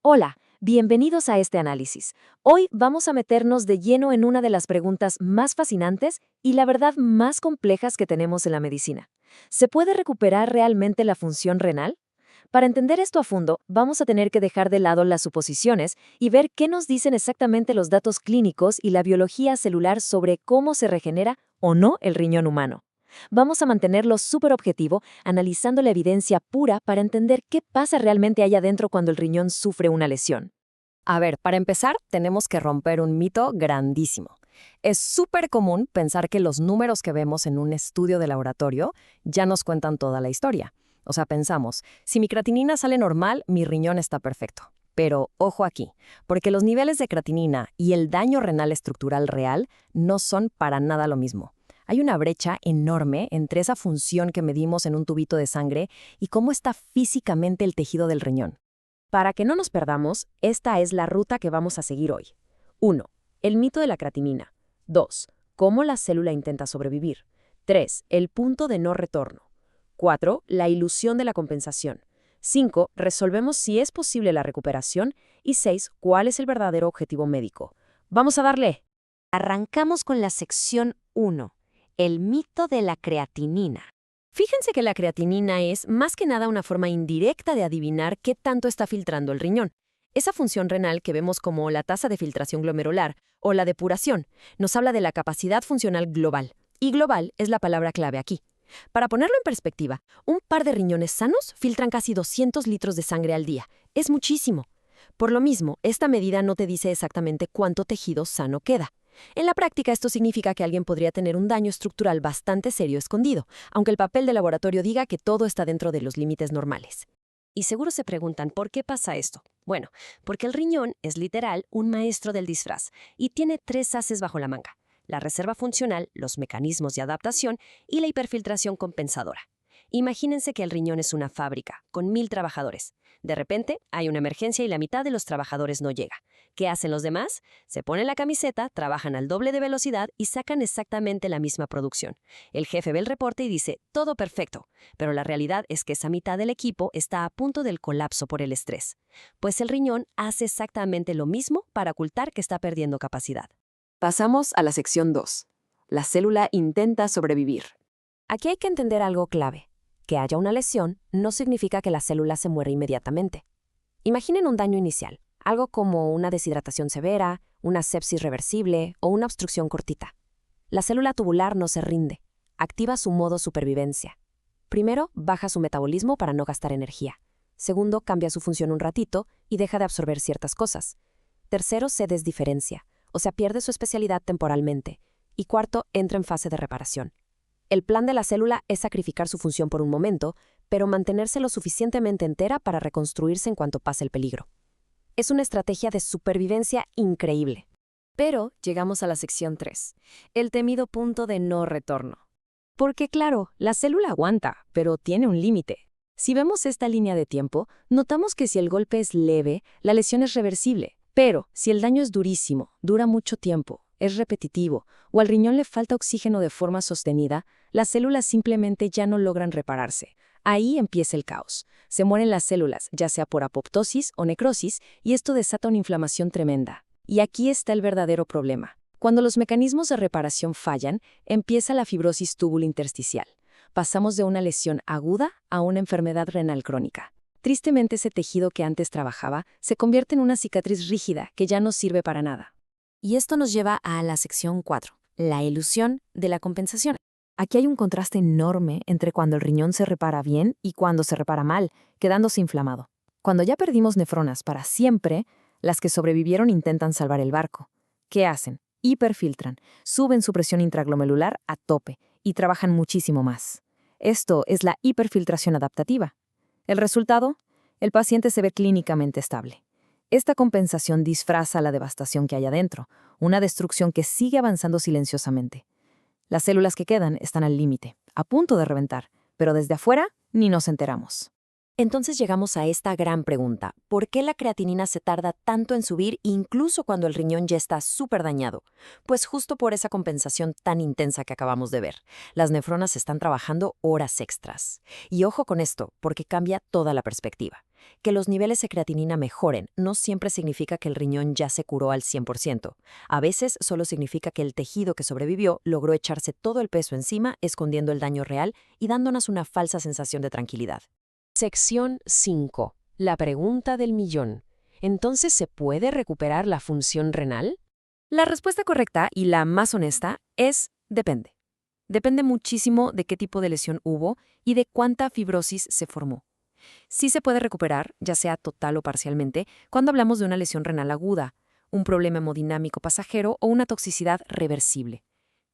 Hola, bienvenidos a este análisis. Hoy vamos a meternos de lleno en una de las preguntas más fascinantes y la verdad más complejas que tenemos en la medicina. ¿Se puede recuperar realmente la función renal? Para entender esto a fondo, vamos a tener que dejar de lado las suposiciones y ver qué nos dicen exactamente los datos clínicos y la biología celular sobre cómo se regenera o no el riñón humano. Vamos a mantenerlo súper objetivo, analizando la evidencia pura para entender qué pasa realmente allá adentro cuando el riñón sufre una lesión. A ver, para empezar, tenemos que romper un mito grandísimo. Es súper común pensar que los números que vemos en un estudio de laboratorio ya nos cuentan toda la historia. O sea, pensamos, si mi creatinina sale normal, mi riñón está perfecto. Pero ojo aquí, porque los niveles de creatinina y el daño renal estructural real no son para nada lo mismo. Hay una brecha enorme entre esa función que medimos en un tubito de sangre y cómo está físicamente el tejido del riñón. Para que no nos perdamos, esta es la ruta que vamos a seguir hoy. 1. El mito de la creatinina. 2. Cómo la célula intenta sobrevivir. 3. El punto de no retorno. 4. La ilusión de la compensación. 5. Resolvemos si es posible la recuperación. Y 6. ¿Cuál es el verdadero objetivo médico? ¡Vamos a darle! Arrancamos con la sección 1, el mito de la creatinina. Fíjense que la creatinina es más que nada una forma indirecta de adivinar qué tanto está filtrando el riñón. Esa función renal que vemos como la tasa de filtración glomerular o la depuración nos habla de la capacidad funcional global. Y global es la palabra clave aquí. Para ponerlo en perspectiva, un par de riñones sanos filtran casi 200 litros de sangre al día. Es muchísimo. Por lo mismo, esta medida no te dice exactamente cuánto tejido sano queda. En la práctica, esto significa que alguien podría tener un daño estructural bastante serio escondido, aunque el papel de laboratorio diga que todo está dentro de los límites normales. Y seguro se preguntan, ¿por qué pasa esto? Bueno, porque el riñón es literal un maestro del disfraz y tiene 3 ases bajo la manga: la reserva funcional, los mecanismos de adaptación y la hiperfiltración compensadora. Imagínense que el riñón es una fábrica, con 1000 trabajadores. De repente, hay una emergencia y la mitad de los trabajadores no llega. ¿Qué hacen los demás? Se ponen la camiseta, trabajan al doble de velocidad y sacan exactamente la misma producción. El jefe ve el reporte y dice, todo perfecto, pero la realidad es que esa mitad del equipo está a punto del colapso por el estrés. Pues el riñón hace exactamente lo mismo para ocultar que está perdiendo capacidad. Pasamos a la sección 2. La célula intenta sobrevivir. Aquí hay que entender algo clave. Que haya una lesión no significa que la célula se muere inmediatamente. Imaginen un daño inicial, algo como una deshidratación severa, una sepsis reversible o una obstrucción cortita. La célula tubular no se rinde, activa su modo supervivencia. Primero, baja su metabolismo para no gastar energía. Segundo, cambia su función un ratito y deja de absorber ciertas cosas. Tercero, se desdiferencia, o sea, pierde su especialidad temporalmente. Y cuarto, entra en fase de reparación. El plan de la célula es sacrificar su función por un momento, pero mantenerse lo suficientemente entera para reconstruirse en cuanto pase el peligro. Es una estrategia de supervivencia increíble. Pero llegamos a la sección 3, el temido punto de no retorno. Porque claro, la célula aguanta, pero tiene un límite. Si vemos esta línea de tiempo, notamos que si el golpe es leve, la lesión es reversible. Pero si el daño es durísimo, dura mucho tiempo, es repetitivo, o al riñón le falta oxígeno de forma sostenida, las células simplemente ya no logran repararse. Ahí empieza el caos. Se mueren las células, ya sea por apoptosis o necrosis, y esto desata una inflamación tremenda. Y aquí está el verdadero problema. Cuando los mecanismos de reparación fallan, empieza la fibrosis tubulointersticial. Pasamos de una lesión aguda a una enfermedad renal crónica. Tristemente, ese tejido que antes trabajaba se convierte en una cicatriz rígida que ya no sirve para nada. Y esto nos lleva a la sección 4, la ilusión de la compensación. Aquí hay un contraste enorme entre cuando el riñón se repara bien y cuando se repara mal, quedándose inflamado. Cuando ya perdimos nefronas para siempre, las que sobrevivieron intentan salvar el barco. ¿Qué hacen? Hiperfiltran, suben su presión intraglomerular a tope y trabajan muchísimo más. Esto es la hiperfiltración adaptativa. El resultado, el paciente se ve clínicamente estable. Esta compensación disfraza la devastación que hay adentro, una destrucción que sigue avanzando silenciosamente. Las células que quedan están al límite, a punto de reventar, pero desde afuera ni nos enteramos. Entonces llegamos a esta gran pregunta: ¿por qué la creatinina se tarda tanto en subir incluso cuando el riñón ya está súper dañado? Pues justo por esa compensación tan intensa que acabamos de ver. Las nefronas están trabajando horas extras. Y ojo con esto, porque cambia toda la perspectiva. Que los niveles de creatinina mejoren no siempre significa que el riñón ya se curó al 100%. A veces solo significa que el tejido que sobrevivió logró echarse todo el peso encima, escondiendo el daño real y dándonos una falsa sensación de tranquilidad. Sección 5. La pregunta del millón. ¿Entonces se puede recuperar la función renal? La respuesta correcta y la más honesta es depende. Depende muchísimo de qué tipo de lesión hubo y de cuánta fibrosis se formó. Sí se puede recuperar, ya sea total o parcialmente, cuando hablamos de una lesión renal aguda, un problema hemodinámico pasajero o una toxicidad reversible.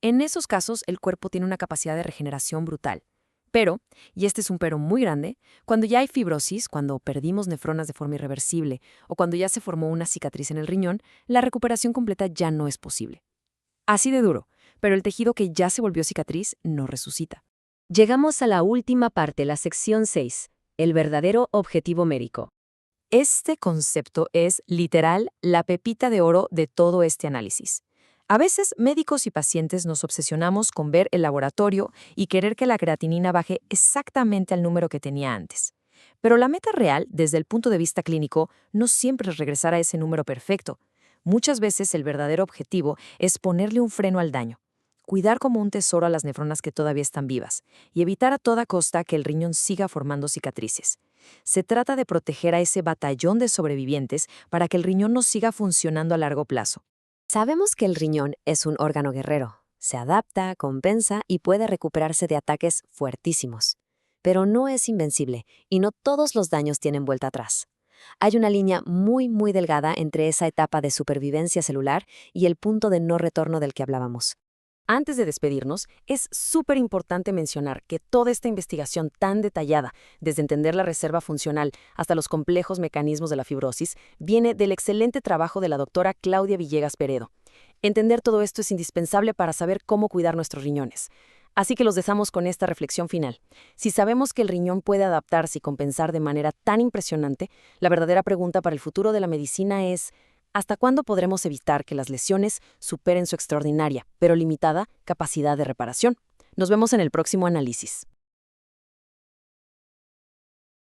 En esos casos, el cuerpo tiene una capacidad de regeneración brutal. Pero, y este es un pero muy grande, cuando ya hay fibrosis, cuando perdimos nefronas de forma irreversible o cuando ya se formó una cicatriz en el riñón, la recuperación completa ya no es posible. Así de duro, pero el tejido que ya se volvió cicatriz no resucita. Llegamos a la última parte, la sección 6, el verdadero objetivo médico. Este concepto es, literal, la pepita de oro de todo este análisis. A veces, médicos y pacientes nos obsesionamos con ver el laboratorio y querer que la creatinina baje exactamente al número que tenía antes. Pero la meta real, desde el punto de vista clínico, no siempre es regresar a ese número perfecto. Muchas veces el verdadero objetivo es ponerle un freno al daño, cuidar como un tesoro a las nefronas que todavía están vivas y evitar a toda costa que el riñón siga formando cicatrices. Se trata de proteger a ese batallón de sobrevivientes para que el riñón no siga funcionando a largo plazo. Sabemos que el riñón es un órgano guerrero. Se adapta, compensa y puede recuperarse de ataques fuertísimos. Pero no es invencible y no todos los daños tienen vuelta atrás. Hay una línea muy delgada entre esa etapa de supervivencia celular y el punto de no retorno del que hablábamos. Antes de despedirnos, es súper importante mencionar que toda esta investigación tan detallada, desde entender la reserva funcional hasta los complejos mecanismos de la fibrosis, viene del excelente trabajo de la doctora Claudia Villegas Peredo. Entender todo esto es indispensable para saber cómo cuidar nuestros riñones. Así que los dejamos con esta reflexión final. Si sabemos que el riñón puede adaptarse y compensar de manera tan impresionante, la verdadera pregunta para el futuro de la medicina es: ¿hasta cuándo podremos evitar que las lesiones superen su extraordinaria, pero limitada, capacidad de reparación? Nos vemos en el próximo análisis.